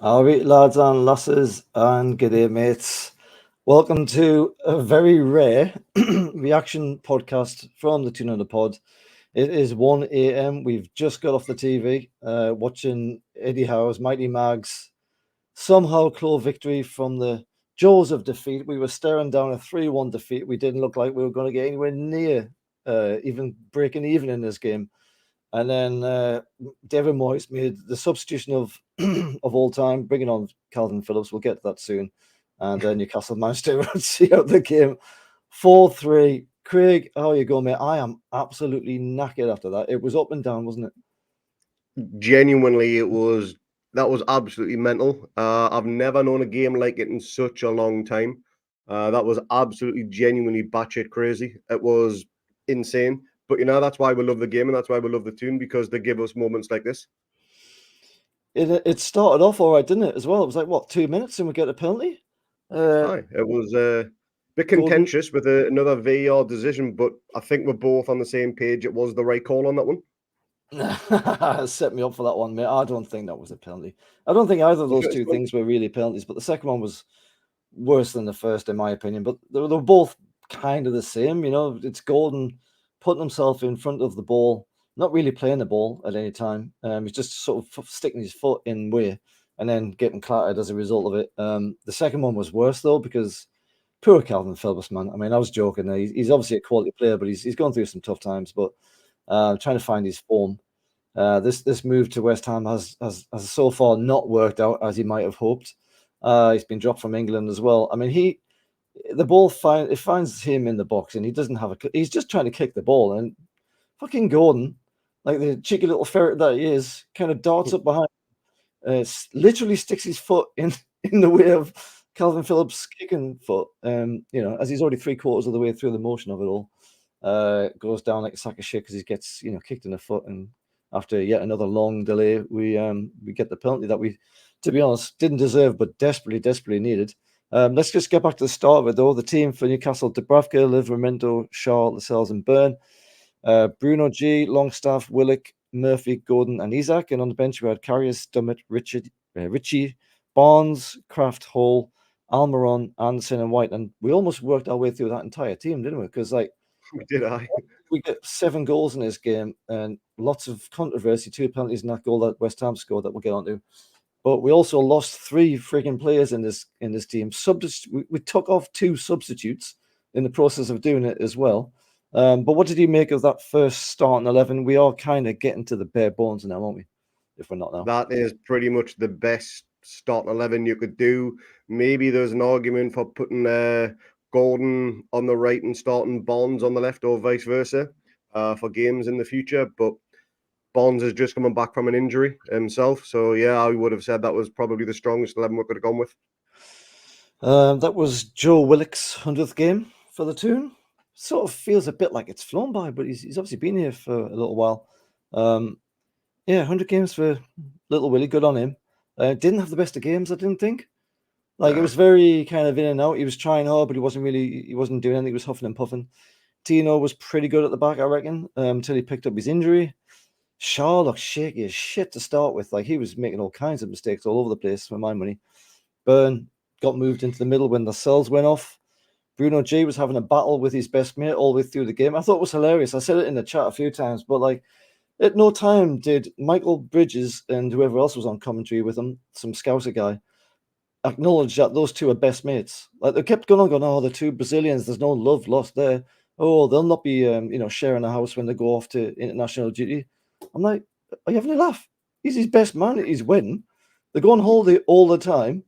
All right, lads and lasses, and g'day, mates. Welcome to a very rare reaction podcast from the Toon on the Pod. It is 1 a.m. We've just got off the TV, watching Eddie Howe's Mighty Mags somehow claw victory from the jaws of defeat. We were staring down a 3-1 defeat. We didn't look like we were going to get anywhere near even breaking even in this game. And then David Moyes made the substitution of of all time, bringing on Calvin Phillips. We'll get to that soon. And Newcastle managed to see out the game 4-3. Craig, how are you going, mate? I am absolutely knackered after that. It was up and down, wasn't it? Genuinely, that was absolutely mental. I've never known a game like it in such a long time. That was absolutely genuinely batshit crazy. It was insane. But that's why we love the game and that's why we love the tune, because they give us moments like this. It started off all right, didn't it, as well? It was like, what, 2 minutes and we get a penalty? Aye, it was a bit Gordon, contentious with another VAR decision, but I think we're both on the same page. It was the right call on that one. set me up for that one, mate. I don't think that was a penalty. I don't think either of those It's two not- things were really penalties, but the second one was worse than the first, in my opinion. But they were both kind of the same. It's Gordon putting himself in front of the ball, not really playing the ball at any time. He's just sort of sticking his foot in way and then getting clattered as a result of it. The second one was worse, though, because poor Calvin Phillips, man. I mean, I was joking. He's obviously a quality player, but he's going through some tough times. But trying to find his form. This move to West Ham has so far not worked out as he might have hoped. He's been dropped from England as well. I mean, the ball finds him in the box, and he doesn't have he's just trying to kick the ball, and fucking Gordon, like the cheeky little ferret that he is, kind of darts up behind, literally sticks his foot in in the way of Calvin Phillips' kicking foot. As he's already 3/4 of the way through the motion of it all, goes down like a sack of shit because he gets kicked in the foot, and after yet another long delay, we get the penalty that we, to be honest, didn't deserve but desperately needed. Let's just get back to the start of it, though. The team for Newcastle: Dubravka, Livramento, Shaw, Lascelles, and Byrne. Bruno G, Longstaff, Willock, Murphy, Gordon, and Isaac. And on the bench, we had Carriers, Dummett, Ritchie, Barnes, Kraft, Hall, Almiron, Anderson, and White. And we almost worked our way through that entire team, didn't we? Because, Did I? we get 7 goals in this game and lots of controversy, 2 penalties in that goal that West Ham scored that we'll get onto. But we also lost 3 freaking players in this team. We took off 2 substitutes in the process of doing it as well. But what did you make of that first starting 11? We are kind of getting to the bare bones now, aren't we? If we're not now. That is pretty much the best starting 11 you could do. Maybe there's an argument for putting Gordon on the right and starting Bonds on the left, or vice versa, for games in the future. But Bonds is just coming back from an injury himself. So, yeah, I would have said that was probably the strongest 11 we could have gone with. That was Joe Willock's 100th game for the Toon. Sort of feels a bit like it's flown by, but he's obviously been here for a little while. Yeah, 100 games for little Willie. Good on him. Didn't have the best of games, I didn't think. It was very kind of in and out. He was trying hard, but he wasn't doing anything. He was huffing and puffing. Tino was pretty good at the back, I reckon, until he picked up his injury. Shaw looked shaky as shit to start with. He was making all kinds of mistakes all over the place for my money. Byrne got moved into the middle when the cells went off. Bruno G was having a battle with his best mate all the way through the game. I thought it was hilarious. I said it in the chat a few times, but at no time did Michael Bridges and whoever else was on commentary with him, some Scouser guy, acknowledge that those two are best mates. They kept going on, oh, the 2 Brazilians, there's no love lost there. Oh, they'll not be, sharing a house when they go off to international duty. I'm like, are you having a laugh? He's his best man at his wedding. They go on holiday all the time.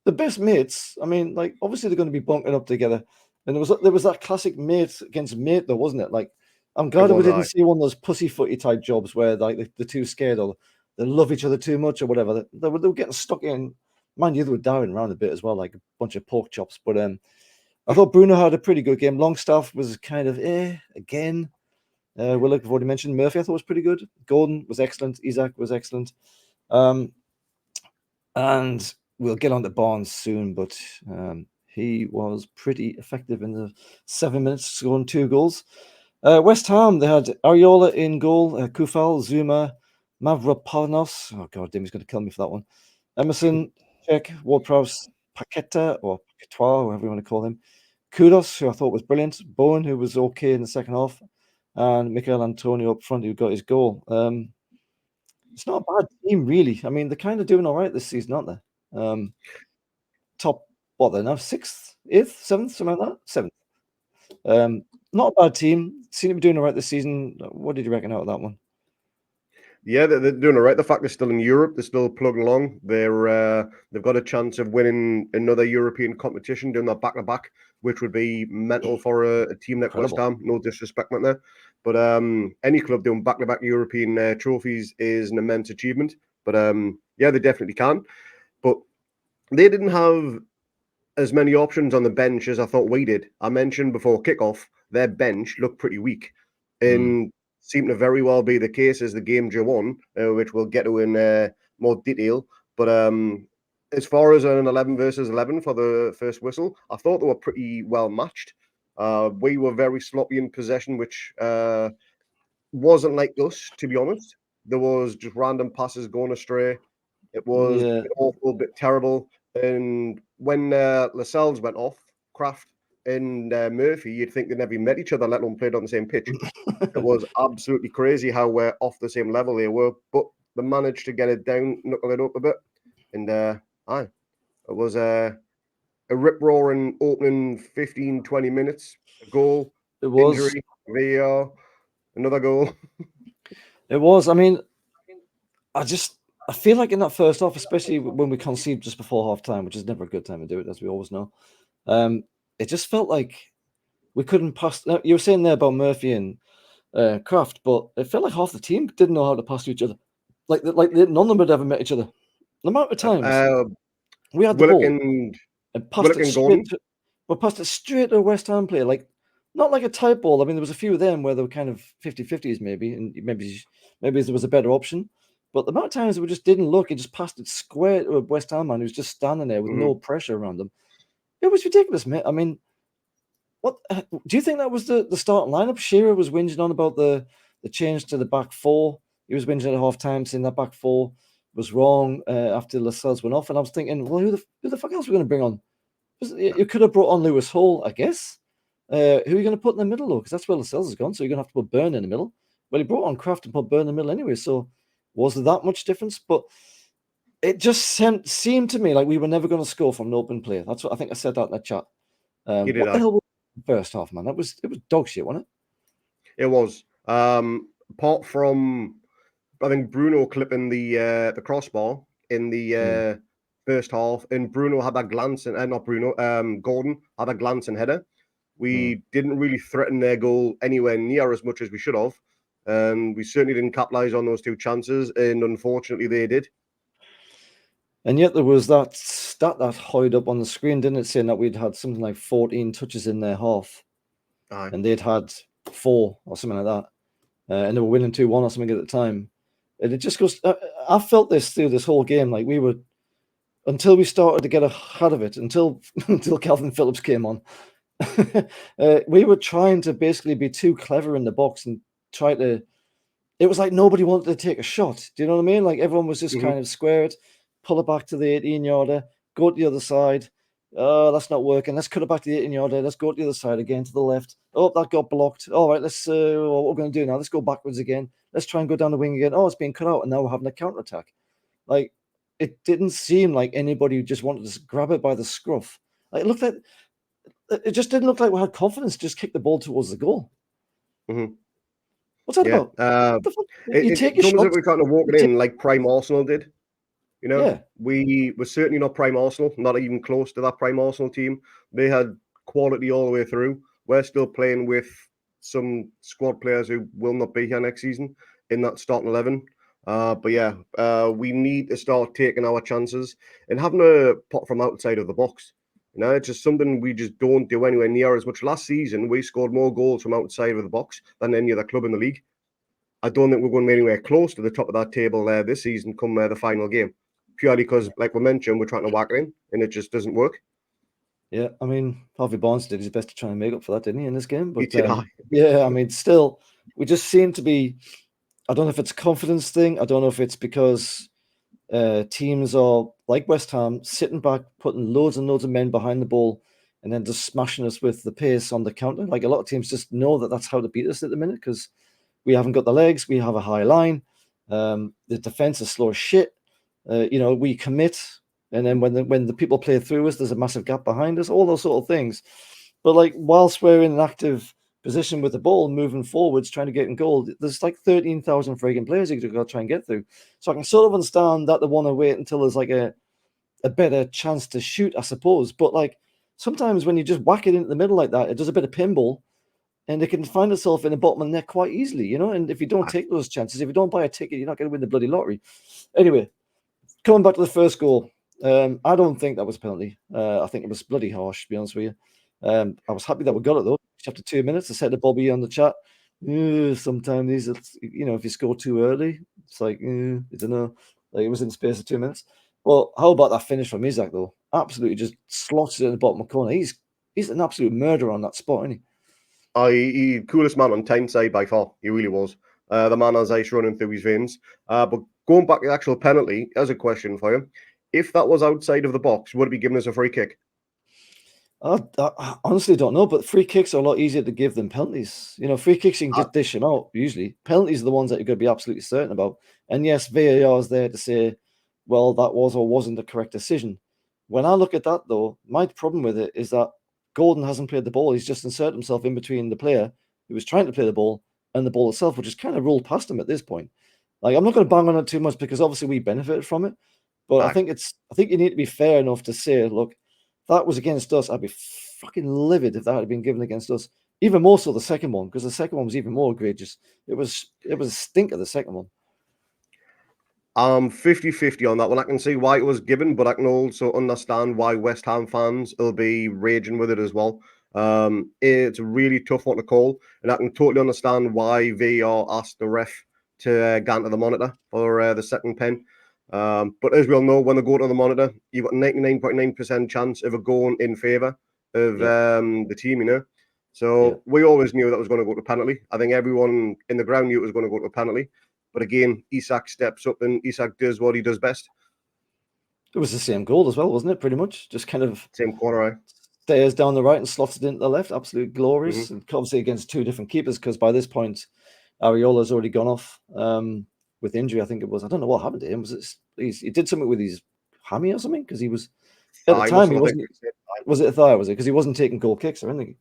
The best mates. I mean, obviously they're going to be bunking up together. And there was that classic mate against mate, though, wasn't it? I'm glad that we didn't see one of those pussyfooty type jobs where the two scared or they love each other too much or whatever. They were getting stuck in. Mind you, they were dying around a bit as well, like a bunch of pork chops. But I thought Bruno had a pretty good game. Longstaff was kind of again. Willock, I've already mentioned. Murphy, I thought was pretty good. Gordon was excellent. Isaac was excellent. And we'll get on to Barnes soon, but he was pretty effective in the 7 minutes, scoring 2 goals. West Ham, they had Ariola in goal, Kufal, Zuma, Mavropanos. Oh, God damn, he's going to kill me for that one. Emerson, Check, Ward-Prowse, Paqueta, or Paquetois, whatever you want to call him. Kudos, who I thought was brilliant. Bowen, who was okay in the second half. And Michael Antonio up front, who got his goal. It's not a bad team, really. I mean, they're kind of doing all right this season, aren't they? Top, what, they're now? 6th, 8th, 7th, something like that? 7th. Not a bad team. Seem to be doing all right this season. What did you reckon out of that one? Yeah, they're doing all right. The fact they're still in Europe, they're still plugging along. They've got a chance of winning another European competition, doing that back to back, which would be mental for a team like West Ham. No disrespect, not there, but any club doing back to back European trophies is an immense achievement. But yeah, they definitely can. But they didn't have as many options on the bench as I thought we did. I mentioned before kickoff, their bench looked pretty weak, and seemed to very well be the case as the game drew on, which we'll get to in more detail. But as far as an 11 versus 11 for the first whistle, I thought they were pretty well matched. We were very sloppy in possession, which wasn't like us, to be honest. There was just random passes going astray. It was a bit awful, a bit terrible. And when Lascelles went off, Kraft and Murphy, you'd think they'd never met each other, let alone played on the same pitch. It was absolutely crazy how we're off the same level they were, but they managed to get it down, knuckle it up a bit. And it was a rip-roaring opening 15, 20 minutes. A goal, it was. Injury, VAR, another goal. It was. I mean, I feel like in that first half, especially when we conceded just before half time, which is never a good time to do it, as we always know, it just felt like we couldn't pass. You were saying there about Murphy and Kraft, but it felt like half the team didn't know how to pass to each other. Like none of them had ever met each other. The amount of times we had the ball and passed it straight to a West Ham player, like not like a tight ball. I mean, there was a few of them where they were kind of 50-50s maybe, and maybe there was a better option. But the amount of times we just didn't look, it just passed it square to a West Ham man who's just standing there with no pressure around them. It was ridiculous, mate. I mean, what do you think that was the starting lineup? Shearer was whinging on about the change to the back four. He was whinging at half time, saying that back four was wrong after Lascelles went off. And I was thinking, well, who the fuck else are we going to bring on? You could have brought on Lewis Hall, I guess. Who are you going to put in the middle, though? Because that's where Lascelles has gone. So you're going to have to put Byrne in the middle. Well, he brought on Kraft and put Byrne in the middle anyway. So was there that much difference? But it just seemed to me like we were never going to score from an open play. That's what I think I said that in the chat. What the hell was the first half, man? It was dog shit, wasn't it? It was. Apart from, I think, Bruno clipping the crossbar in the first half, and Bruno had that glance, and not Bruno, Gordon had a glance and header. We didn't really threaten their goal anywhere near as much as we should have. We certainly didn't capitalize on those two chances, and unfortunately they did. And yet there was that stat that hoid up on the screen, didn't it, saying that we'd had something like 14 touches in their half. Aye. And they'd had 4 or something like that. And they were winning 2-1 or something at the time. And it just goes, I felt this through this whole game, like we were, until we started to get ahead of it, until Calvin Phillips came on, we were trying to basically be too clever in the box and try to, it was like nobody wanted to take a shot. Do you know what I mean? Like everyone was just kind of squared, pull it back to the 18-yarder, go to the other side. That's not working. Let's cut it back to the 18-yarder. Let's go to the other side again, to the left. Oh, that got blocked. All right, let's what we're going to do now. Let's go backwards again. Let's try and go down the wing again. Oh, it's being cut out, and now we're having a counter-attack. Like, it didn't seem like anybody just wanted to grab it by the scruff. Like, it just didn't look like we had confidence to just kick the ball towards the goal. What's that about? You take your shot. We're trying to walk it in like prime Arsenal did. You know, we were certainly not prime Arsenal, not even close to that prime Arsenal team. They had quality all the way through. We're still playing with some squad players who will not be here next season in that starting 11. But yeah, we need to start taking our chances and having a pot from outside of the box. You know, it's just something we just don't do anywhere near as much. Last season, we scored more goals from outside of the box than any other club in the league. I don't think we're going to be anywhere close to the top of that table this season come the final game. Purely because, like we mentioned, we're trying to whack it in, and it just doesn't work. Yeah, I mean, Harvey Barnes did his best to try and make up for that, didn't he, in this game? But yeah, I mean, still, we just seem to be. I don't know if it's a confidence thing. I don't know if it's because teams are like West Ham, sitting back, putting loads and loads of men behind the ball, and then just smashing us with the pace on the counter. Like a lot of teams just know that that's how to beat us at the minute because we haven't got the legs, we have a high line, the defense is slow as shit. We commit, and then when the people play through us, there's a massive gap behind us. All those sort of things. But like whilst we're in an active position with the ball, moving forwards, trying to get in goal, there's like 13,000 frigging players you've got to try and get through. So I can sort of understand that they want to wait until there's like a better chance to shoot, I suppose. But like sometimes when you just whack it into the middle like that, it does a bit of pinball and it can find itself in the bottom of the net quite easily, And if you don't take those chances, if you don't buy a ticket, you're not going to win the bloody lottery. Anyway, coming back to the first goal, I don't think that was a penalty. I think it was bloody harsh, to be honest with you. I was happy that we got it though. After 2 minutes, I said to Bobby on the chat, sometimes if you score too early, it's like, I don't know. Like it was in the space of 2 minutes. Well, how about that finish from Isak though? Absolutely just slots it in the bottom of the corner. He's an absolute murderer on that spot, isn't he? He coolest man on Tyneside by far. He really was. The man has ice running through his veins. But going back to the actual penalty, as a question for you. If that was outside of the box, would it be giving us a free kick? I honestly don't know, but free kicks are a lot easier to give than penalties. Free kicks you can just dish them out usually. Penalties are the ones that you're going to be absolutely certain about. And yes, VAR is there to say, well, that was or wasn't the correct decision. When I look at that, though, my problem with it is that Gordon hasn't played the ball. He's just inserted himself in between the player who was trying to play the ball and the ball itself, which is kind of rolled past him at this point. Like, I'm not going to bang on it too much because obviously we benefited from it. But I think you need to be fair enough to say, look, that was against us. I'd be fucking livid if that had been given against us. Even more so the second one, because the second one was even more egregious. It was a stinker, the second one. I'm 50-50 on that one. I can see why it was given, but I can also understand why West Ham fans will be raging with it as well. It's a really tough one to call, and I can totally understand why VAR asked the ref to go into the monitor for the second pen. But as we all know, when they go to the monitor, you've got 99.9% chance of it going in favour of the team, So we always knew that was going to go to penalty. I think everyone in the ground knew it was going to go to penalty. But again, Isak steps up and Isak does what he does best. It was the same goal as well, wasn't it? Pretty much. Just kind of same corner, stairs down the right and slots it into the left. Absolute glorious. Mm-hmm. And obviously against two different keepers, because by this point, Areola's already gone off with injury, I think it was. I don't know what happened to him. He did something with his hammy or something? Because he was at the time he wasn't. Was it a thigh? Was it because he wasn't taking goal kicks or anything?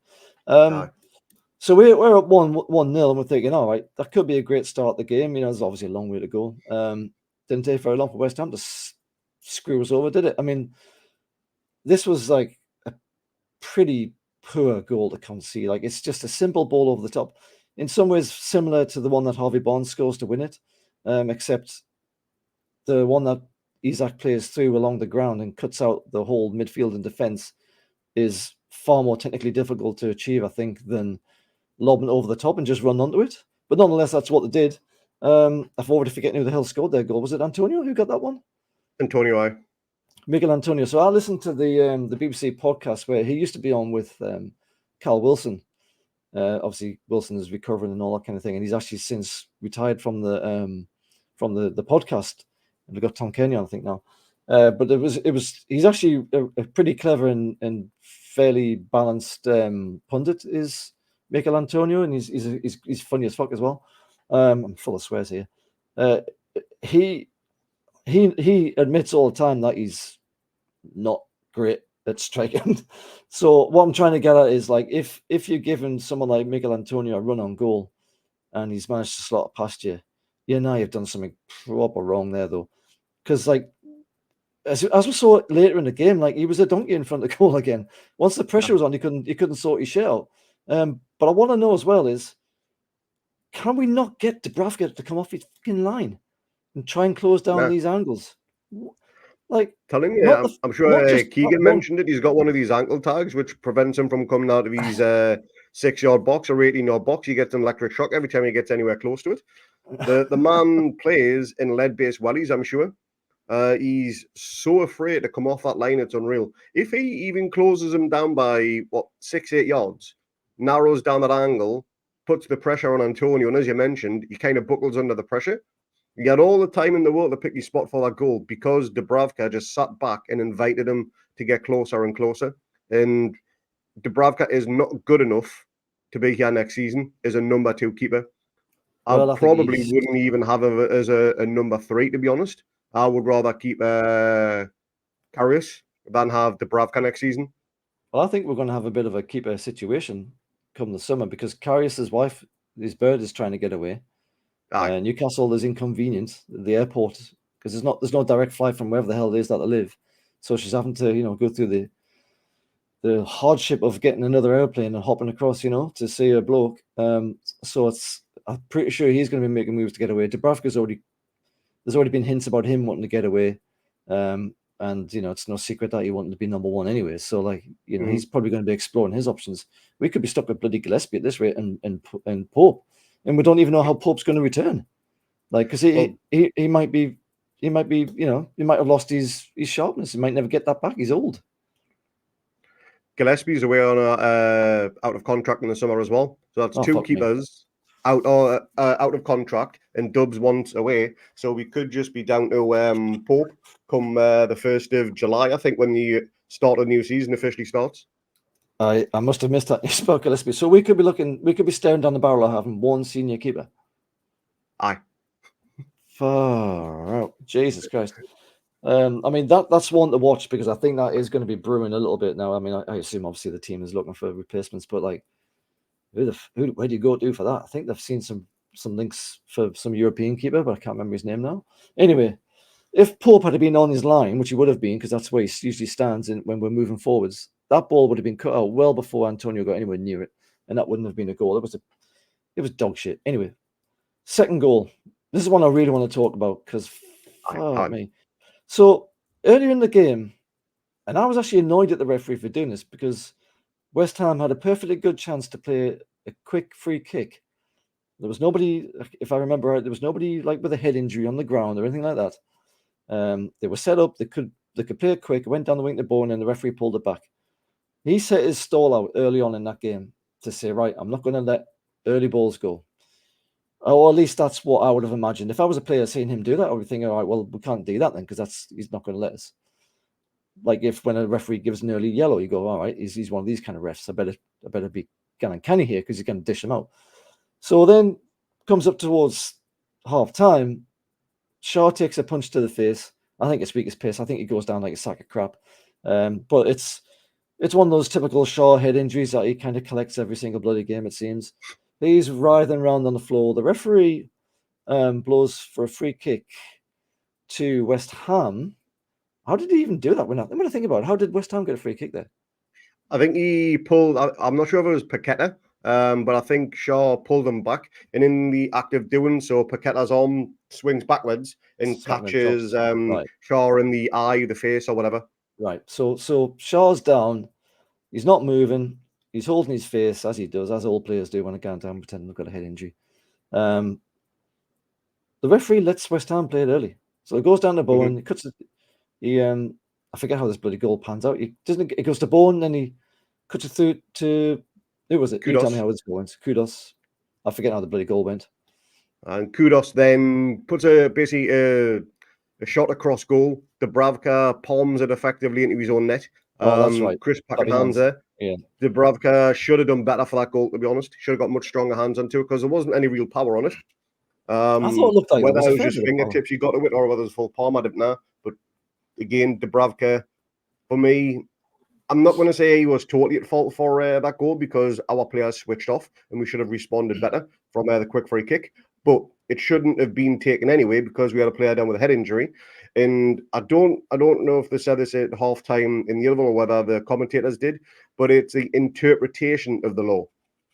So we're at 1-0 and we're thinking, all right, that could be a great start of the game. There's obviously a long way to go. Didn't take very long for West Ham to screw us over, did it? I mean, this was like a pretty poor goal to concede. Like it's just a simple ball over the top. In some ways, similar to the one that Harvey Barnes scores to win it, except the one that Isak plays through along the ground and cuts out the whole midfield and defense is far more technically difficult to achieve, I think, than lobbing over the top and just run onto it. But nonetheless, that's what they did. I've already forgotten who the hell scored their goal. Was it Antonio who got that one? Antonio, Miguel Antonio. So I listened to the BBC podcast where he used to be on with Carl Wilson. Obviously, Wilson is recovering and all that kind of thing, and he's actually since retired from the podcast. And we've got Tom Kenny on, I think now. But he's actually a pretty clever and fairly balanced pundit. Is Mikel Antonio, and he's funny as fuck as well. I'm full of swears here. He admits all the time that he's not great at striking. So what I'm trying to get at is like if you're giving someone like Mikel Antonio a run on goal and he's managed to slot it past you, now you've done something proper wrong there though. Because like as we saw later in the game, like he was a donkey in front of the goal again. Once the pressure was on, he couldn't sort his shit out. But I want to know as well is, can we not get Dubravka to come off his fucking line and try and close down these angles? Like, telling you, I'm sure Keegan mentioned it. He's got one of these ankle tags which prevents him from coming out of his 6-yard box or 18-yard box. He gets an electric shock every time he gets anywhere close to it. The man plays in lead-based wellies, I'm sure. He's so afraid to come off that line, it's unreal. If he even closes him down by 6-8 yards, narrows down that angle, puts the pressure on Antonio, and as you mentioned, he kind of buckles under the pressure. You had all the time in the world to pick your spot for that goal because Dubravka just sat back and invited him to get closer and closer. And Dubravka is not good enough to be here next season as a number 2 keeper. I Well, I think probably he's. wouldn't even have him as a number 3, to be honest. I would rather keep Karius than have Dubravka next season. Well, I think we're going to have a bit of a keeper situation come the summer because Karius's wife, his bird, is trying to get away. Newcastle is inconvenient at the airport because there's no direct flight from wherever the hell it is that they live. So she's having to go through the hardship of getting another airplane and hopping across to see a bloke. So I'm pretty sure he's going to be making moves to get away. Dubravka's there's already been hints about him wanting to get away. And it's no secret that he wanted to be number 1 anyway. So he's probably going to be exploring his options. We could be stuck with bloody Gillespie at this rate and Pope, and we don't even know how Pope's going to return. Because he might be he might have lost his sharpness. He might never get that back. He's old. Gillespie's away on out of contract in the summer as well. So that's 2 keepers out of contract and Dubs once away. So we could just be down to Pope come the 1st of July, I think, when the start of the new season officially starts. I must have missed that. You spoke Gillespie. So we could be staring down the barrel of having 1 senior keeper. Aye. Far out. Jesus Christ. That's one to watch because I think that is going to be brewing a little bit now. I assume obviously the team is looking for replacements, but where do you go to for that? I think they've seen some links for some European keeper, but I can't remember his name now. Anyway, if Pope had been on his line, which he would have been because that's where he usually stands when we're moving forwards, that ball would have been cut out well before Antonio got anywhere near it, and that wouldn't have been a goal. It was dog shit. Anyway, second goal. This is one I really want to talk about because fuck me. So earlier in the game, and I was actually annoyed at the referee for doing this because West Ham had a perfectly good chance to play a quick free kick. There was nobody, if I remember right, there was nobody with a head injury on the ground or anything like that. They were set up. They could play it quick. It went down the wing to Bowen, and the referee pulled it back. He set his stall out early on in that game to say, right, I'm not going to let early balls go. Or at least that's what I would have imagined. If I was a player seeing him do that, I would think, all right, well, we can't do that then because he's not going to let us. If when a referee gives an early yellow, you go, all right, he's one of these kind of refs. I better be getting canny here because he's going to dish him out. So then comes up towards half time. Shaw takes a punch to the face. I think it's weak as piss. I think he goes down like a sack of crap. But it's one of those typical Shaw head injuries that he kind of collects every single bloody game, it seems. He's writhing around on the floor. The referee blows for a free kick to West Ham. How did he even do that? When I think about it, how did West Ham get a free kick there? I think he pulled. I'm not sure if it was Paqueta, but I think Shaw pulled him back, and in the act of doing so, Paqueta's arm swings backwards and catches Shaw in the eye, the face, or whatever. Right. So Shaw's down. He's not moving. He's holding his face as he does, as all players do when they're going down pretending they've got a head injury. The referee lets West Ham play it early, so it goes down to Bowen. He cuts it. I forget how this bloody goal pans out. It goes to Bowen, then he cuts it through to who was it? Kudos. You tell me how it's going. Kudos. I forget how the bloody goal went. And Kudos then puts basically a shot across goal. Dubravka palms it effectively into his own net. That's right. Chris packet hands there. Yeah. Dubravka should have done better for that goal, to be honest. Should have got much stronger hands onto it because there wasn't any real power on it. I thought it looked like whether it was just fingertips you got to it or whether it was full palm, I didn't know. But again, Dubravka, for me, I'm not going to say he was totally at fault for that goal because our players switched off and we should have responded better from the quick free kick. But it shouldn't have been taken anyway because we had a player down with a head injury. And I don't know if they said this at half time in the other or whether the commentators did, but it's the interpretation of the law,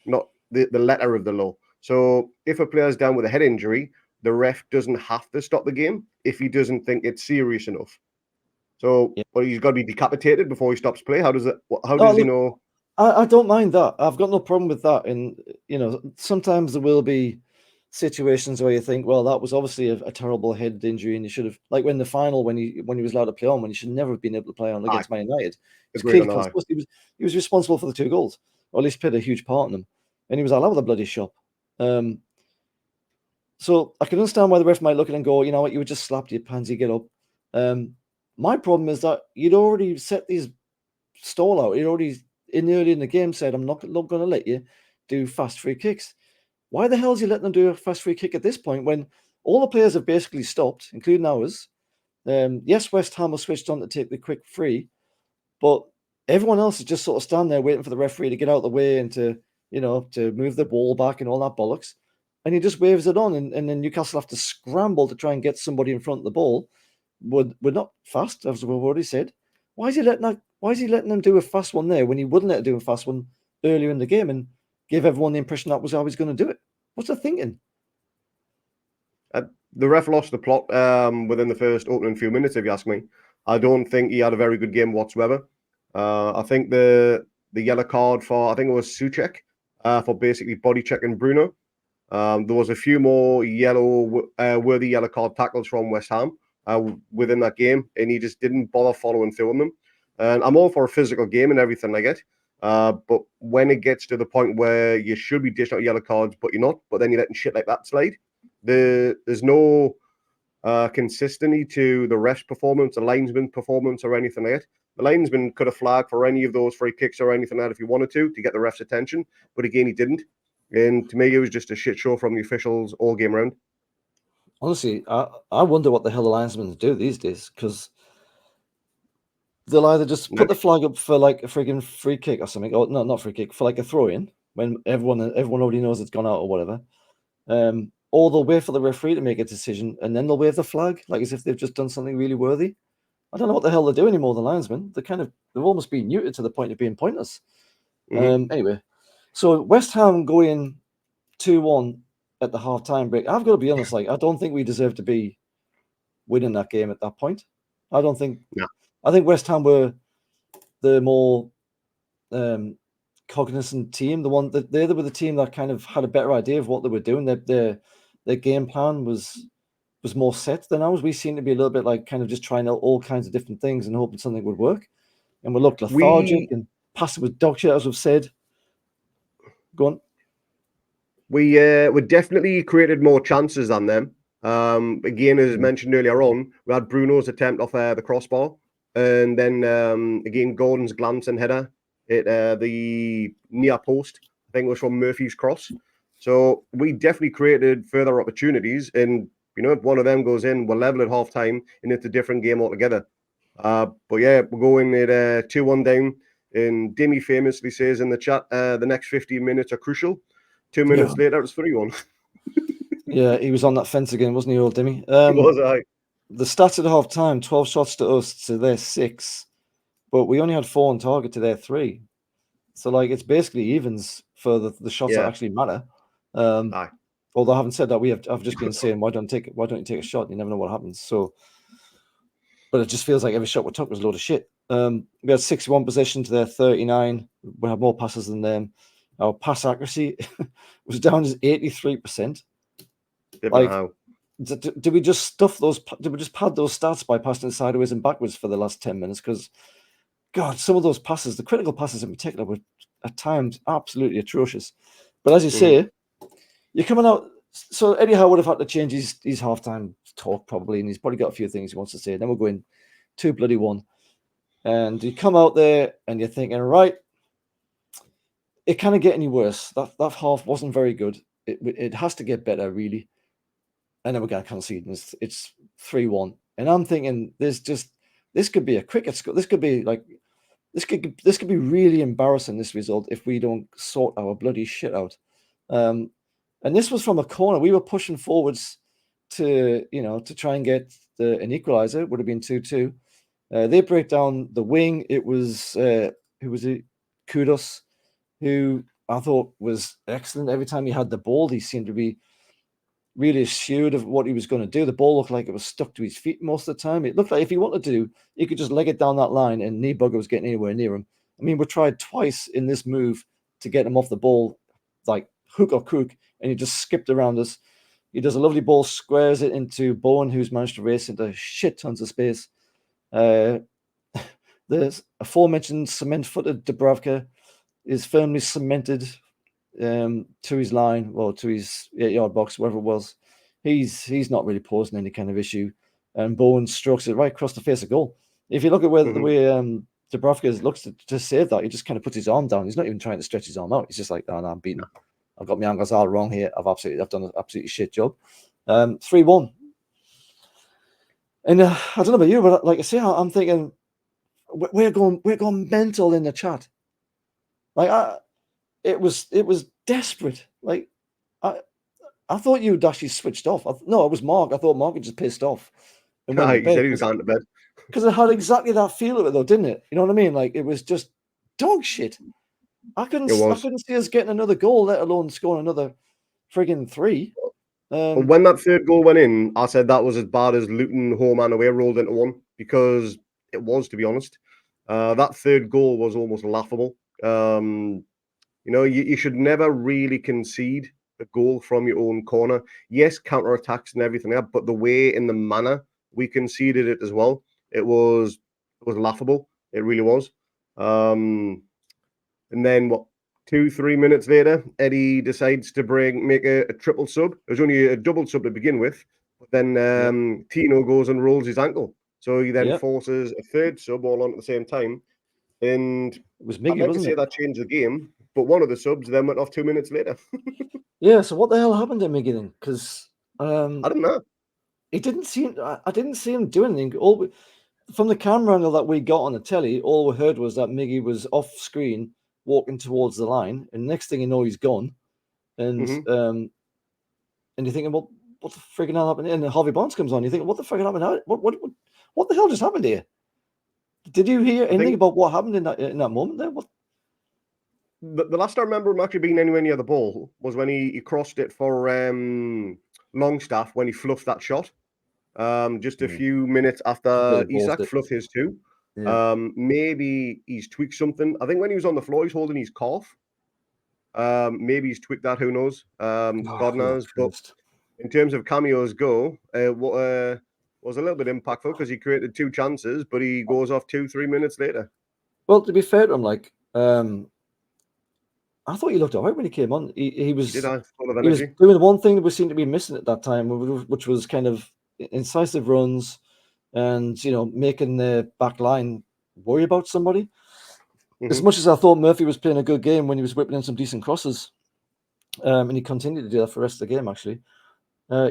not the letter of the law. So if a player's down with a head injury, the ref doesn't have to stop the game if he doesn't think it's serious enough. So, but he's got to be decapitated before he stops play. How does he know? I don't mind that. I've got no problem with that. And sometimes there will be situations where you think, well, that was obviously a terrible head injury, and you should have, like when the final, when he was allowed to play on, when he should never have been able to play on against Man United. He was responsible for the 2 goals, or at least played a huge part in them, and he was allowed the bloody shop. So I can understand why the ref might look at it and go, you know what, you were just slapped, you pansy, get up. My problem is that you'd already set these stall out. You'd already early in the game said, I'm not going to let you do fast free kicks. Why the hell is he letting them do a fast free kick at this point when all the players have basically stopped, including ours? Yes, West Ham was switched on to take the quick free, but everyone else is just sort of standing there waiting for the referee to get out of the way and to move the ball back and all that bollocks. And he just waves it on, and then Newcastle have to scramble to try and get somebody in front of the ball. We're not fast, as we've already said. Why is he letting them do a fast one there when he wouldn't let them do a fast one earlier in the game and give everyone the impression that was how he's going to do it? What's the thinking? The ref lost the plot within the first opening few minutes, if you ask me. I don't think he had a very good game whatsoever. I think the yellow card for, I think it was Souček, for basically body checking Bruno. There was a few more worthy yellow card tackles from West Ham within that game, and he just didn't bother following through on them. And I'm all for a physical game and everything like it. But when it gets to the point where you should be dishing out yellow cards, but you're not, but then you're letting shit like that slide, there's no consistency to the ref's performance, the linesman's performance, or anything like that. The linesman could have flagged for any of those free kicks or anything like that if he wanted to get the ref's attention, but again, he didn't. And to me, it was just a shit show from the officials all game round. Honestly, I wonder what the hell the linesmen do these days, because they'll either just put the flag up for like a friggin' free kick or something, or no, not free kick, for like a throw-in when everyone already knows it's gone out or whatever. Or they'll wait for the referee to make a decision and then they'll wave the flag, like as if they've just done something really worthy. I don't know what the hell they do anymore, the linesmen. They've almost been neutered to the point of being pointless. Anyway, so West Ham go in 2-1 at the half-time break. I've got to be honest, like, I don't think we deserve to be winning that game at that point. I don't think. No. I think West Ham were the more cognizant team. They were the team that kind of had a better idea of what they were doing. Their game plan was more set than ours. We seemed to be a little bit like kind of just trying out all kinds of different things and hoping something would work. And we looked lethargic and passing with dog shit, as we've said. Go on. We definitely created more chances than them. Again, as mentioned earlier on, we had Bruno's attempt off the crossbar, and then again Gordon's glance and header hit the near post. I think it was from Murphy's cross. So we definitely created further opportunities, and if one of them goes in, we're level at half time, and it's a different game altogether. But yeah, we're going at 2-1 down, and Dimmy famously says in the chat, the next 15 minutes are crucial. 2 minutes later, it's 3-1. Yeah, he was on that fence again, wasn't he, old Dimmy? He was, aye. The stats at half time: 12 shots to us to their 6, but we only had 4 on target to their 3. So like it's basically evens for the shots that actually matter. Aye. Although I haven't said that, I've just been saying why don't you take a shot? You never know what happens. So, but it just feels like every shot we took was a load of shit. We had 61 possession to their 39. We had more passes than them. Our pass accuracy was down to 83%. Like, do we just stuff those? Did we just pad those stats by passing sideways and backwards for the last 10 minutes? Because, God, some of those passes, the critical passes in particular, were at times absolutely atrocious. But as you say, you're coming out. So Eddie Howe would have had to change his halftime talk probably, and he's probably got a few things he wants to say. Then we're going 2-1, and you come out there and you're thinking, right, it can't get any worse. That half wasn't very good. It has to get better, really. And then we're going to concede, and it's 3-1. And I'm thinking, this could be a cricket score. This could be be really embarrassing, this result, if we don't sort our bloody shit out. And this was from a corner. We were pushing forwards to try and get an equalizer. It would have been 2-2. They break down the wing. It was who was it? Kudos, who I thought was excellent. Every time he had the ball, he seemed to be really assured of what he was going to do. The ball looked like it was stuck to his feet most of the time. It looked like if he wanted to, he could just leg it down that line and no bugger was getting anywhere near him. I mean, we tried twice in this move to get him off the ball, like hook or crook, and he just skipped around us. He does a lovely ball, squares it into Bowen, who's managed to race into shit tons of space. There's aforementioned cement-footed Dubravka is firmly cemented to his line, or to his 8-yard box, wherever it was. he's not really posing any kind of issue. And Bowen strokes it right across the face of goal. If you look at the way Dubravka looks to save that, he just kind of puts his arm down. He's not even trying to stretch his arm out. He's just like, oh, no, I'm beaten. I've got my angles all wrong here. I've done an absolutely shit job. 3-1. And I don't know about you, but like I say, I'm thinking we're going mental in the chat. Like it was desperate. Like I thought you'd actually switched off. No, it was Mark. I thought Mark had just pissed off and went to bed. He said he was going to bed. Because it had exactly that feel of it, though, didn't it? You know what I mean? Like it was just dog shit. I couldn't see us getting another goal, let alone scoring another friggin' 3. But when that third goal went in, I said that was as bad as Luton home and away rolled into one, because it was, to be honest. That third goal was almost laughable. You should never really concede a goal from your own corner. Yes, counter-attacks and everything like that, but the way and the manner we conceded it as well, it was laughable. It really was. And then 2-3 minutes later, Eddie decides to make a triple sub. It was only a double sub to begin with, but then Tino goes and rolls his ankle. So he then forces a third sub all on at the same time. And it was Miggy, I'd like to say that changed the game, but one of the subs then went off 2 minutes later. Yeah, so what the hell happened to Miggy then? Because I don't know. I didn't see him do anything. From the camera angle that we got on the telly, all we heard was that Miggy was off screen walking towards the line, and next thing you know, he's gone. And and you're thinking, well, what the friggin' hell happened? And then Harvey Barnes comes on. You think, what the friggin' happened? What the hell just happened here? Did you hear anything about what happened in that moment there? What? The last I remember him actually being anywhere near the ball was when he crossed it for Longstaff when he fluffed that shot. Just a few minutes after Isak fluffed his too. Yeah. Maybe he's tweaked something. I think when he was on the floor, he's holding his calf. Maybe he's tweaked that. Who knows? God knows. But in terms of cameos go, was a little bit impactful because he created 2 chances, but he goes off 2-3 minutes later. Well, to be fair to him, like I thought he looked all right when he came on. He was doing one thing that we seemed to be missing at that time, which was kind of incisive runs and making the back line worry about somebody. As much as I thought Murphy was playing a good game when he was whipping in some decent crosses, and he continued to do that for the rest of the game. Actually,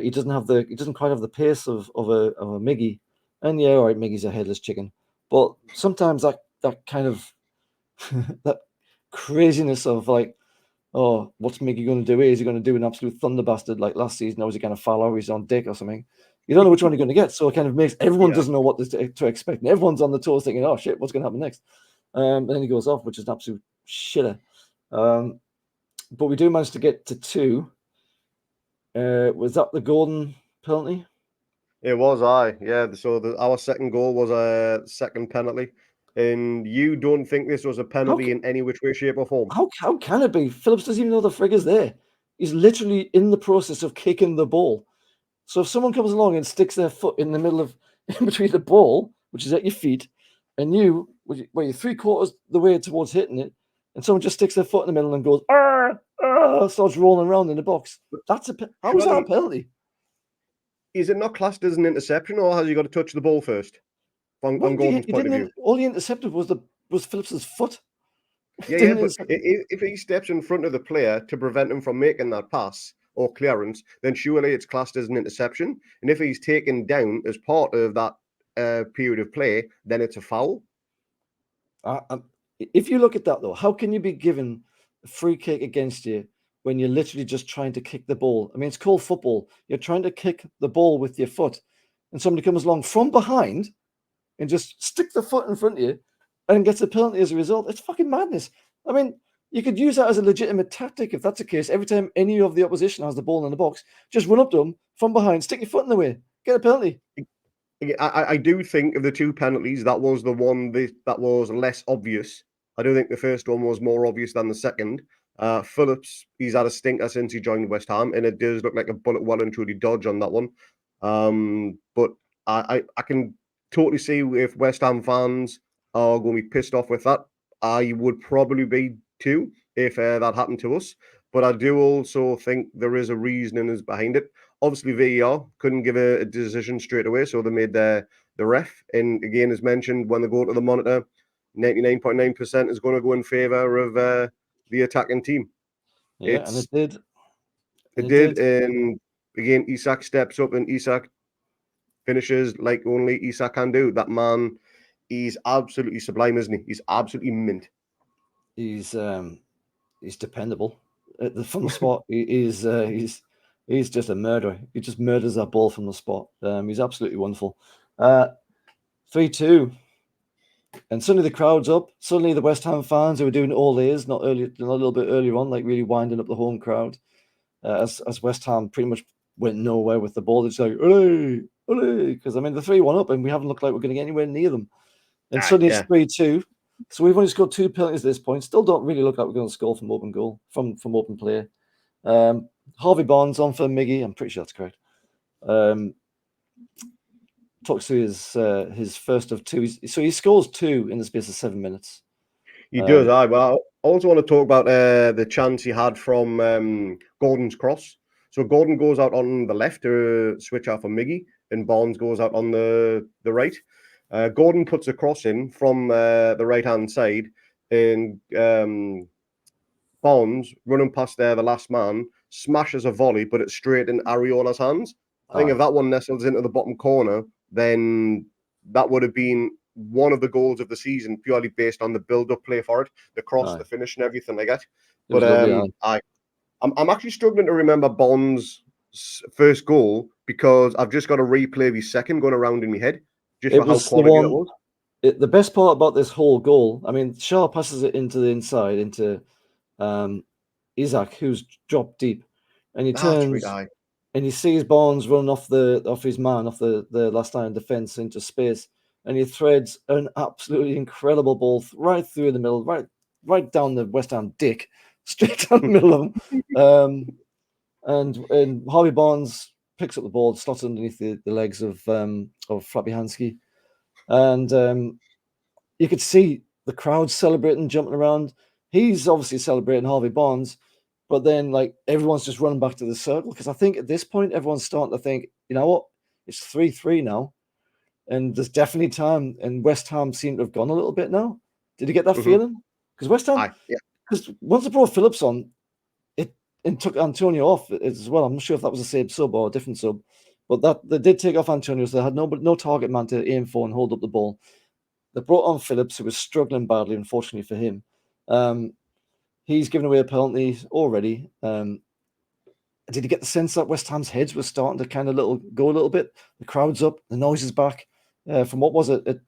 he doesn't quite have the pace of a Miggy. And yeah, all right, Miggy's a headless chicken, but sometimes that kind of that craziness of like, oh, what's Miggy going to do? Is he going to do an absolute thunder bastard like last season, or is he going to follow? Or he's on dick or something? You don't know which one you're going to get, so it kind of makes everyone doesn't know what to expect, and everyone's on the toes thinking, oh shit, what's going to happen next? And then he goes off, which is an absolute shitter. But we do manage to get to 2. Was that the golden penalty? It was, yeah. So our second goal was a second penalty. And you don't think this was a penalty in any which way, shape, or form? How can it be? Phillips doesn't even know the frig is there. He's literally in the process of kicking the ball. So if someone comes along and sticks their foot in the middle of, in between the ball, which is at your feet, and you're 3/4 the way towards hitting it, and someone just sticks their foot in the middle and goes, starts rolling around in the box. How is that a penalty? Is it not classed as an interception, or has he got to touch the ball first? On Gordon's point of view, all he intercepted was Phillips's foot. Yeah, but if he steps in front of the player to prevent him from making that pass or clearance, then surely it's classed as an interception. And if he's taken down as part of that period of play, then it's a foul. If you look at that, though, how can you be given a free kick against you when you're literally just trying to kick the ball? I mean, it's called football. You're trying to kick the ball with your foot, and somebody comes along from behind and just stick the foot in front of you and gets a penalty as a result. It's fucking madness. I mean, you could use that as a legitimate tactic if that's the case. Every time any of the opposition has the ball in the box, just run up to them from behind, stick your foot in the way, get a penalty. I do think of the 2 penalties, that was the one that was less obvious. I do think the first one was more obvious than the second. Phillips, he's had a stinker since he joined West Ham, and it does look like a bullet well and truly dodge on that one. But I can totally see if West Ham fans are going to be pissed off with that. I would probably be too if that happened to us. But I do also think there is a reasoning behind it. obviously VAR couldn't give a decision straight away, so they made the ref. And again, as mentioned, when they go to the monitor, 99.9% is going to go in favour of the attacking team. Yeah, and it did. It did, and again, Isak steps up, and Isak finishes like only Isak can do. That man, he's absolutely sublime, isn't he? He's absolutely mint. He's dependable. From the spot, he's just a murderer. He just murders that ball from the spot. He's absolutely wonderful. 3-2. And suddenly the crowd's up. Suddenly the West Ham fans who were doing all theirs, not a little bit earlier on, like really winding up the home crowd. As West Ham pretty much went nowhere with the ball. It's like, ole, ole, because I mean, the 3-1 up and we haven't looked like we're going to get anywhere near them. And suddenly it's 3-2. So we've only scored 2 penalties at this point. Still don't really look like we're going to score from open goal, from open play. Harvey Barnes on for Miggy. I'm pretty sure that's correct. Talks to his first of 2. So he scores 2 in the space of 7 minutes. He does. Well, I also want to talk about the chance he had from Gordon's cross. So Gordon goes out on the left to switch out for Miggy, and Barnes goes out on the right. Gordon puts a cross in from the right-hand side, and Barnes, running past the last man, smashes a volley, but it's straight in Ariola's hands. I think if that one nestles into the bottom corner, then that would have been one of the goals of the season, purely based on the build-up play for it, the cross, the finish, and everything like that. But I'm actually struggling to remember Bond's first goal because I've just got to replay the second going around in my head, just for how quality it was. The best part about this whole goal, I mean, Shaw passes it into the inside, into Isak, who's dropped deep, and he turns and he sees Barnes run off his man, off the last line of defense into space, and he threads an absolutely incredible ball right through the middle, right down the West Ham dick, straight down the middle of them. And Harvey Barnes picks up the ball, slots underneath the legs of Fabianski, and you could see the crowd celebrating, jumping around. He's obviously celebrating Harvey Barnes, but then like everyone's just running back to the circle because I think at this point everyone's starting to think, you know what, it's 3-3 now, and there's definitely time. And West Ham seem to have gone a little bit now. Did you get that feeling? Because West Ham, because once they brought Phillips on, and took Antonio off as well. I'm not sure if that was the same sub or a different sub, but that they did take off Antonio, so they had no target man to aim for and hold up the ball. They brought on Phillips, who was struggling badly, unfortunately for him. He's given away a penalty already. Did you get the sense that West Ham's heads were starting to kind of go a little bit? The crowd's up, the noise is back. From what was it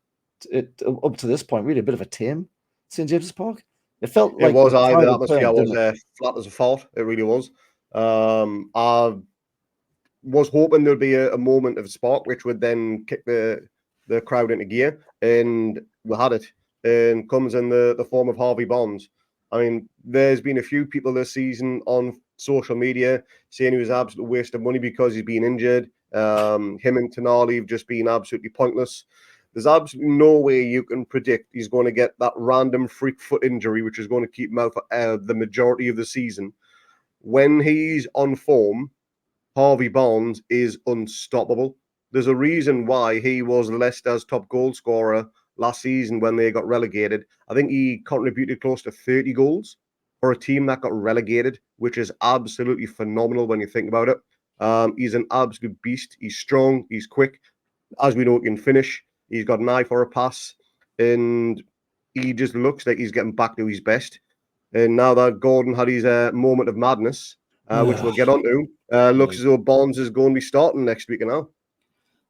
up to this point, really a bit of a tame St James's Park. It felt like it was. The atmosphere was flat as a fart. It really was. I was hoping there'd be a moment of spark, which would then kick the crowd into gear, and we had it. And comes in the form of Harvey Barnes. I mean, there's been a few people this season on social media saying he was an absolute waste of money because he's been injured. Him and Tonali have just been absolutely pointless. There's absolutely no way you can predict he's going to get that random freak foot injury, which is going to keep him out for the majority of the season. When he's on form, Harvey Barnes is unstoppable. There's a reason why he was Leicester's top goal scorer last season when they got relegated. I think he contributed close to 30 goals for a team that got relegated, which is absolutely phenomenal when you think about it. He's an absolute beast. He's strong. He's quick. As we know, he can finish. He's got an eye for a pass, and he just looks like he's getting back to his best. And now that Gordon had his moment of madness, which we'll get onto, looks as though Barnes is going to be starting next week now.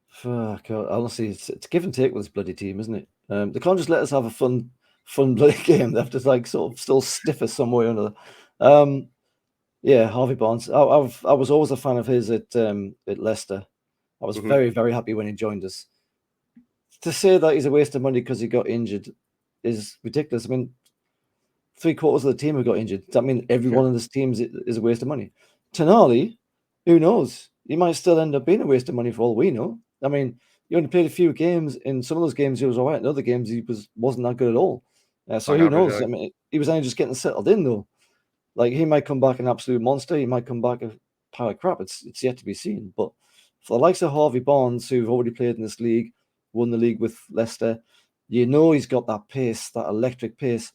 Fuck, honestly, it's give and take with this bloody team, isn't it? They can't just let us have a fun bloody game. They have to like sort of still stiff us some way or another. Yeah, Harvey Barnes. I was always a fan of his at Leicester. I was very, very happy when he joined us. To say that he's a waste of money because he got injured is ridiculous. I mean, 3/4 of the team have got injured. Does that mean every one of this team is a waste of money? Tonali, who knows? He might still end up being a waste of money for all we know. I mean, he only played a few games. In some of those games, he was all right. In other games, he wasn't that good at all. So who knows? I mean, he was only just getting settled in, though. Like, he might come back an absolute monster. He might come back a pile of crap. It's yet to be seen. But for the likes of Harvey Barnes, who've already played in this league, won the league with Leicester, he's got that pace, that electric pace.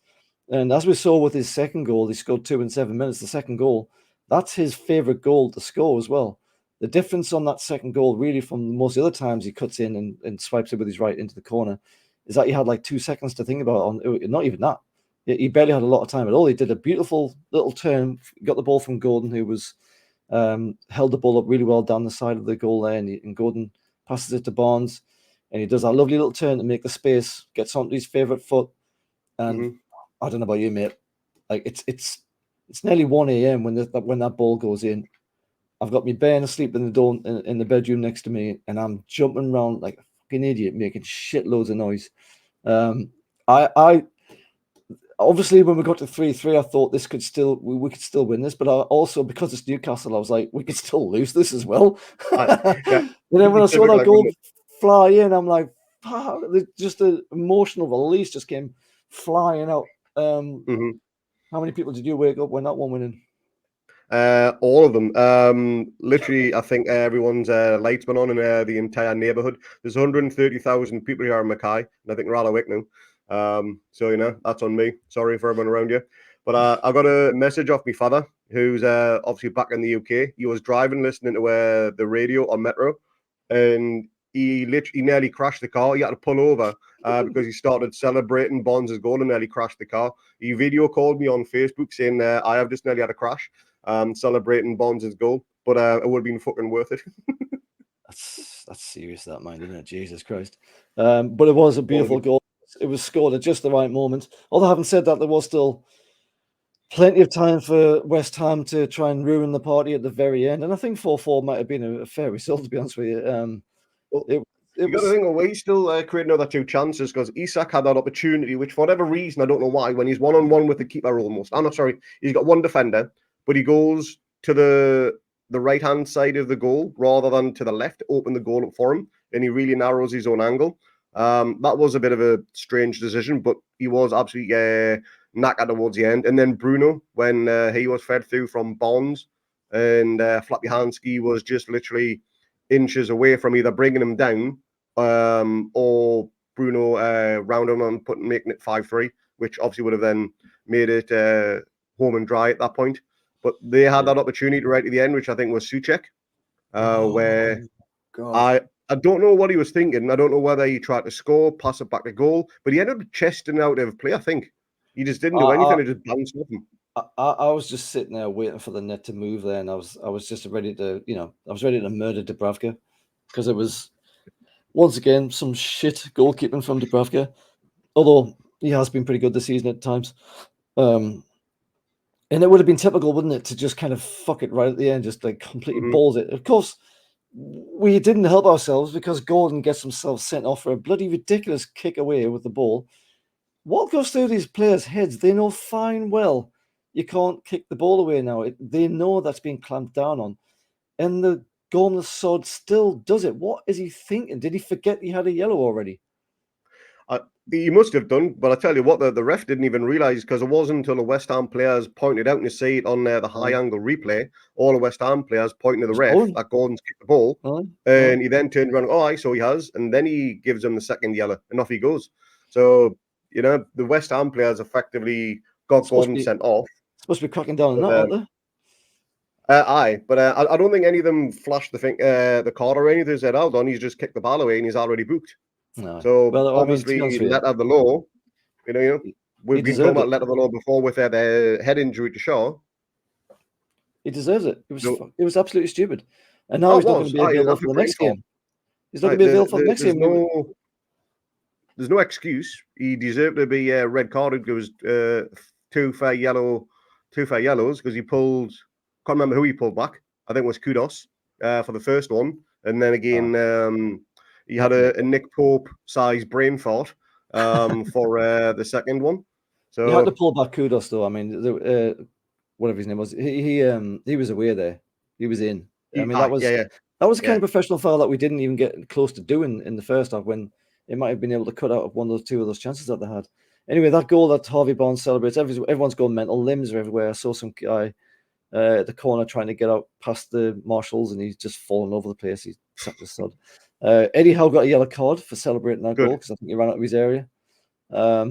And as we saw with his second goal, he scored 2 in 7 minutes. The second goal, that's his favourite goal to score as well. The difference on that second goal, really, from most of the other times he cuts in and swipes it with his right into the corner, is that he had like 2 seconds to think about it. Not even that. He barely had a lot of time at all. He did a beautiful little turn, got the ball from Gordon, who was held the ball up really well down the side of the goal there, and Gordon passes it to Barnes, and he does that lovely little turn to make the space, gets onto his favourite foot, and I don't know about you, mate. Like it's nearly 1 a.m. when that ball goes in. I've got my bairn asleep in the bedroom next to me, and I'm jumping around like a fucking idiot, making shitloads of noise. I obviously, when we got to 3-3, I thought we could still win this, but I also, because it's Newcastle, I was like, we could still lose this as well. Yeah. And then when I saw that goal fly in, I'm like, just the emotional release just came flying out. How many people did you wake up when that one went in? All of them. Literally, I think everyone's lights went on in the entire neighbourhood. There's 130,000 people here in Mackay, and I think we're all awake now. So that's on me. Sorry for everyone around you. But I got a message off my father, who's obviously back in the UK. He was driving, listening to the radio on Metro, and he nearly crashed the car. He had to pull over because he started celebrating Bonds' goal and nearly crashed the car. He video called me on Facebook saying, I have just nearly had a crash, celebrating Bonds' goal, but it would have been fucking worth it. That's serious, that, mind, isn't it? Jesus Christ. But it was a beautiful goal. It was scored at just the right moment. Although, having said that, there was still plenty of time for West Ham to try and ruin the party at the very end. And I think 4-4 might have been a fair result, to be honest with you. You got to think, we still creating another 2 chances because Isak had that opportunity, which for whatever reason, I don't know why, when he's 1-on-1 with the keeper almost. I'm not sorry, he's got one defender, but he goes to the right-hand side of the goal rather than to the left to open the goal up for him, and he really narrows his own angle. That was a bit of a strange decision, but he was absolutely knackered towards the end. And then Bruno, when he was fed through from Bonds, and Flappy Hansky was just literally inches away from either bringing him down or Bruno rounding on making it 5-3, which obviously would have then made it home and dry at that point. But they had that opportunity right at the end, which I think was Souček, where I don't know what he was thinking. I don't know whether he tried to score, pass it back to goal, but he ended up chesting out of play, I think. He just didn't do anything. It just bounced off him. I was just sitting there waiting for the net to move there, and I was just ready to, I was ready to murder Dubravka, because it was, once again, some shit goalkeeping from Dubravka, although he has been pretty good this season at times. And it would have been typical, wouldn't it, to just kind of fuck it right at the end, just like completely balls it. Of course, we didn't help ourselves because Gordon gets himself sent off for a bloody ridiculous kick away with the ball. What goes through these players' heads? They know fine well you can't kick the ball away now. They know that's being clamped down on. And the gormless sod still does it. What is he thinking? Did he forget he had a yellow already? He must have done, but I tell you what, the ref didn't even realise, because it wasn't until the West Ham players pointed out, and you see it on the high-angle replay, all the West Ham players pointing to the ref that Gordon's kicked the ball, and he then turned around, so he has, and then he gives him the second yellow, and off he goes. So, the West Ham players effectively got Gordon sent off. Supposed to be cracking down on that, aren't they? But I don't think any of them flashed the card or anything. They said, hold on, he's just kicked the ball away and he's already booked. No. So, obviously, letter of the law, we've been talking about letter of the law before with the head injury to Shaw. He deserves it. It was absolutely stupid. And now he's not going to be available for the next game. He's not going to be available for the next game. There's no excuse. He deserved to be red carded because two fair yellows, because he pulled, can't remember who he pulled back. I think it was Kudos for the first one. And then again, he had a Nick Pope size brain fart for the second one. So he had to pull back Kudos, though. I mean, whatever his name was, he was away there. He was in. I mean, that was a kind of professional foul that we didn't even get close to doing in the first half, when it might have been able to cut out of two of those chances that they had. Anyway, that goal that Harvey Barnes celebrates, everyone's gone mental. Limbs are everywhere. I saw some guy at the corner trying to get out past the marshals, and he's just fallen over the place. He's such a sod. Eddie Howe got a yellow card for celebrating that goal because I think he ran out of his area. I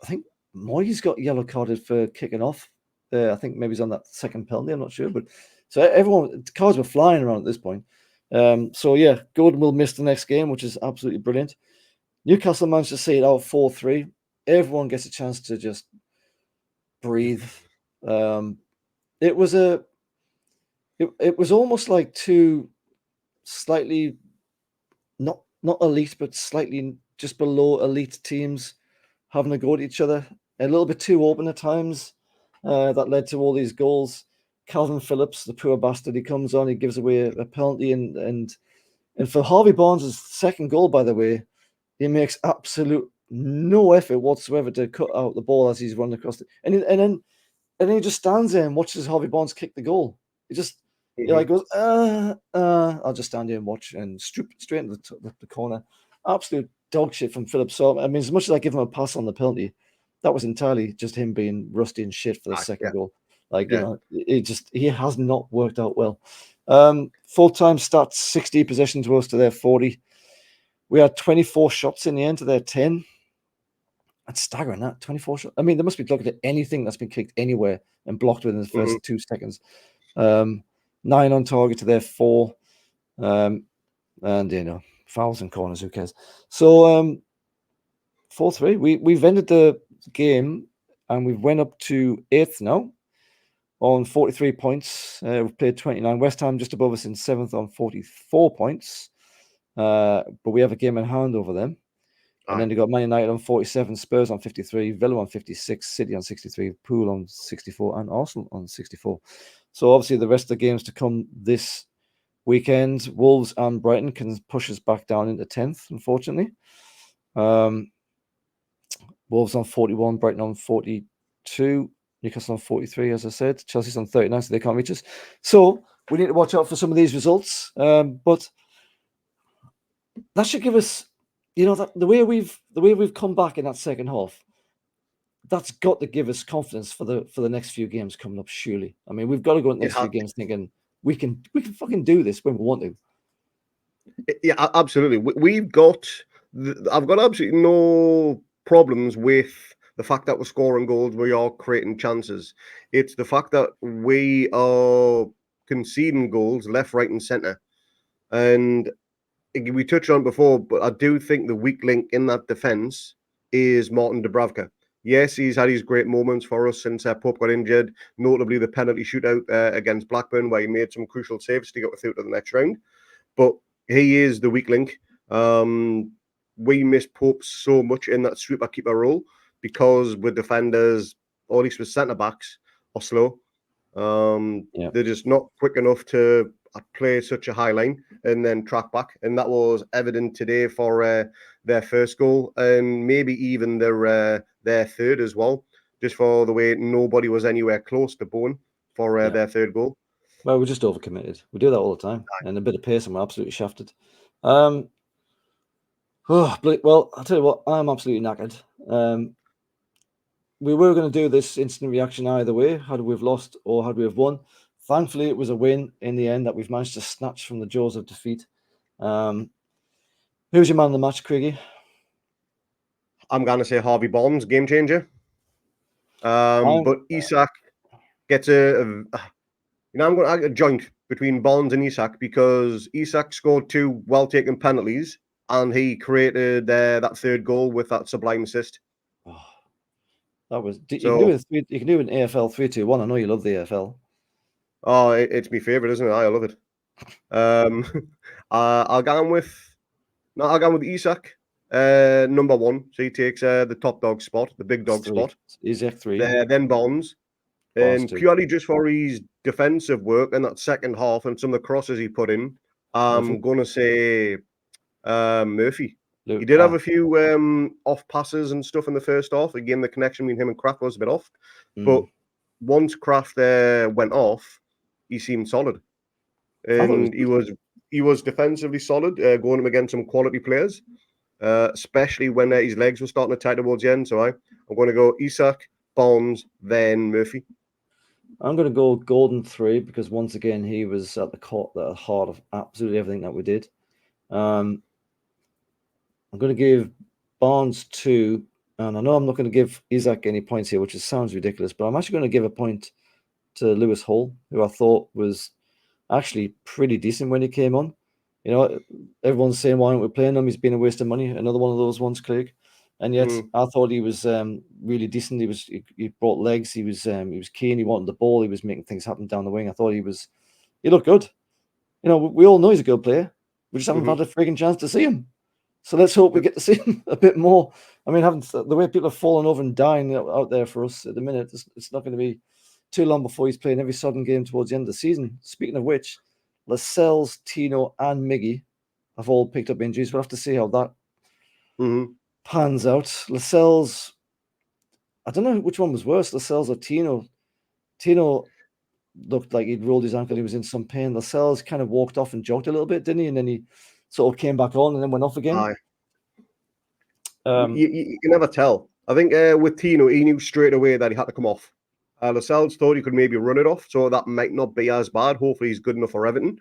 think Moyes got yellow carded for kicking off. I think maybe he's on that second penalty. I'm not sure, but so everyone, the cards were flying around at this point. So yeah, Gordon will miss the next game, which is absolutely brilliant. Newcastle managed to see it out 4-3. Everyone gets a chance to just breathe. It was almost like two slightly not elite, but slightly just below elite teams having a go at each other. A little bit too open at times. That led to all these goals. Calvin Phillips, the poor bastard, he comes on, he gives away a penalty, and for Harvey Barnes' second goal, by the way, he makes absolute no effort whatsoever to cut out the ball as he's running across it. And then he just stands there and watches Harvey Barnes kick the goal. He just goes, I'll just stand here and watch, and straight into the corner. Absolute dog shit from Phillips. So I mean, as much as I give him a pass on the penalty, that was entirely just him being rusty and shit for the second goal. Like, you know, he has not worked out well. Full-time stats, 60 possessions to us to their 40. We had 24 shots in the end to their 10. That's staggering, that 24 shots. I mean, they must be looking at anything that's been kicked anywhere and blocked within the first 2 seconds. 9 on target to their 4. And, you know, fouls and corners, who cares? So, 4-3. We've ended the game and we've went up to 8th now on 43 points. We've played 29. West Ham just above us in 7th on 44 points. But we have a game in hand over them. And then you got Man United on 47, Spurs on 53, Villa on 56, City on 63, Pool on 64, and Arsenal on 64. So obviously the rest of the games to come this weekend, Wolves and Brighton can push us back down into 10th, unfortunately. Wolves on 41, Brighton on 42, Newcastle on 43, as I said. Chelsea's on 39, so they can't reach us. So we need to watch out for some of these results. But that should give us, you know, that the way we've come back in that second half, that's got to give us confidence for the next few games coming up. Surely, I mean, we've got to go into the next few games thinking we can fucking do this when we want to. Yeah, absolutely. I've got absolutely no problems with the fact that we're scoring goals. We are creating chances. It's the fact that we are conceding goals left, right, and centre, and we touched on it before, but I do think the weak link in that defence is Martin Dubravka. Yes, he's had his great moments for us since Pope got injured, notably the penalty shootout against Blackburn, where he made some crucial saves to get through to the next round. But he is the weak link. We miss Pope so much in that sweeper keeper role because with defenders, or at least with centre-backs, are slow. They're just not quick enough to play such a high line and then track back, and that was evident today for their first goal and maybe even their third as well, just for the way nobody was anywhere close to Bowen for their third goal. Well, we're just overcommitted. We do that all the time, and a bit of pace, and we're absolutely shafted. Well, I'll tell you what, I'm absolutely knackered. We were going to do this instant reaction either way, had we have lost or had we have won. Thankfully, it was a win in the end that we've managed to snatch from the jaws of defeat. Who's your man of the match, Craigie? I'm going to say Harvey Barnes, game changer. But Isak gets I'm going to a joint between Barnes and Isak because Isak scored 2 well-taken penalties and he created that third goal with that sublime assist. Oh, that was you can do an AFL 3-2-1. I know you love the AFL. Oh, it's my favorite, isn't it? I love it. I'll go with Isak, number 1. So he takes the top dog spot, the big dog spot. Isak 3. Then Barnes. And purely just for his defensive work in that second half and some of the crosses he put in, I'm going to say Murphy. He did have a few off passes and stuff in the first half. Again, the connection between him and Kraft was a bit off. But once Kraft went off, he seemed solid. And he was defensively solid, going up against some quality players, especially when his legs were starting to tighten towards the end. So I'm going to go Isak, Barnes, then Murphy. I'm going to go Gordon 3 because once again he was at the heart of absolutely everything that we did. I'm going to give Barnes 2, and I know I'm not going to give Isaac any points here, which sounds ridiculous, but I'm actually going to give a point to Lewis Hull, who I thought was actually pretty decent when he came on. You know, everyone's saying why aren't we playing him? He's been a waste of money. Another one of those ones, Craig. And yet, I thought he was really decent. He brought legs. He was keen. He wanted the ball. He was making things happen down the wing. I thought he looked good. You know, we all know he's a good player. We just haven't had a frigging chance to see him. So let's hope we get to see him a bit more. I mean, the way people are falling over and dying out there for us at the minute, it's not going to be too long before he's playing every sudden game towards the end of the season. Speaking of which, Lascelles, Tino, and Miggy have all picked up injuries. We'll have to see how that pans out. Lascelles, I don't know which one was worse, Lascelles or Tino. Tino looked like he'd rolled his ankle. He was in some pain. Lascelles kind of walked off and jogged a little bit, didn't he? And then he sort of came back on and then went off again. You can never tell. I think with Tino, he knew straight away that he had to come off. Lascelles thought he could maybe run it off, so that might not be as bad. Hopefully, he's good enough for Everton.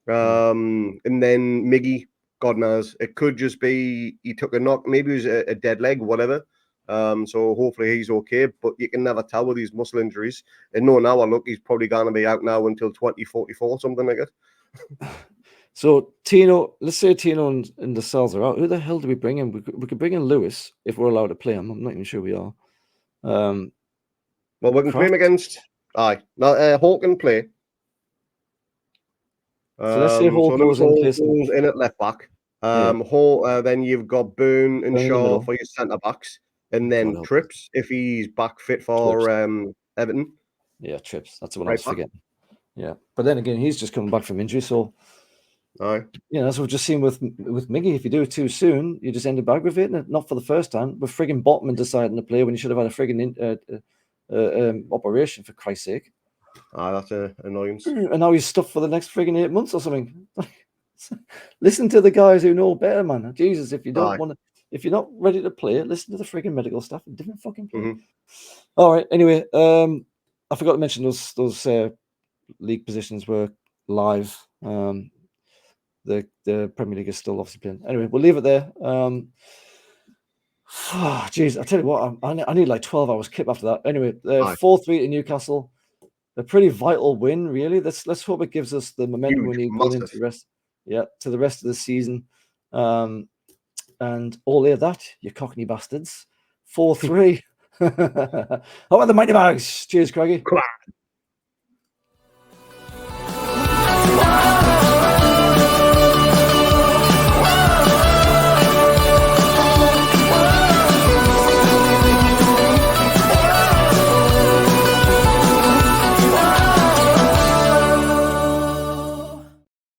And then Miggy, God knows, it could just be he took a knock. Maybe it was a dead leg, whatever. So hopefully he's okay. But you can never tell with these muscle injuries. And no, now look, he's probably going to be out now until 2044, something like that. So Tino, let's say Tino and the cells are out. Who the hell do we bring in? We could bring in Lewis if we're allowed to play him. I'm not even sure we are. Well, we can play him against. Now Hawk can play. So let's say Hall goes in at left back. Hall, then you've got Boone and Shaw for your centre backs, and then Trips if he's back fit for Everton. Yeah, Trips. That's the one I was forgetting. Yeah, but then again, he's just coming back from injury, so. You know, as we've just seen with Miggy, if you do it too soon, you just end up aggravating it. Not for the first time. With frigging Botman deciding to play when you should have had a frigging operation, for Christ's sake. That's an annoyance. And now he's stuck for the next frigging 8 months or something. Listen to the guys who know better, man. Jesus, if you don't want to, if you're not ready to play, listen to the frigging medical staff and different fucking play. All right. Anyway, I forgot to mention those league positions were live. The Premier League is still obviously playing. Anyway, we'll leave it there. Jeez, I tell you what, I need like 12 hours kip after that. Anyway, 4-3 to Newcastle. A pretty vital win, really. Let's hope it gives us the momentum we need going into the rest. Yeah, to the rest of the season. And all of that, you cockney bastards. 4-3. How about the Mighty Bags? Cheers, Craigie. Come on.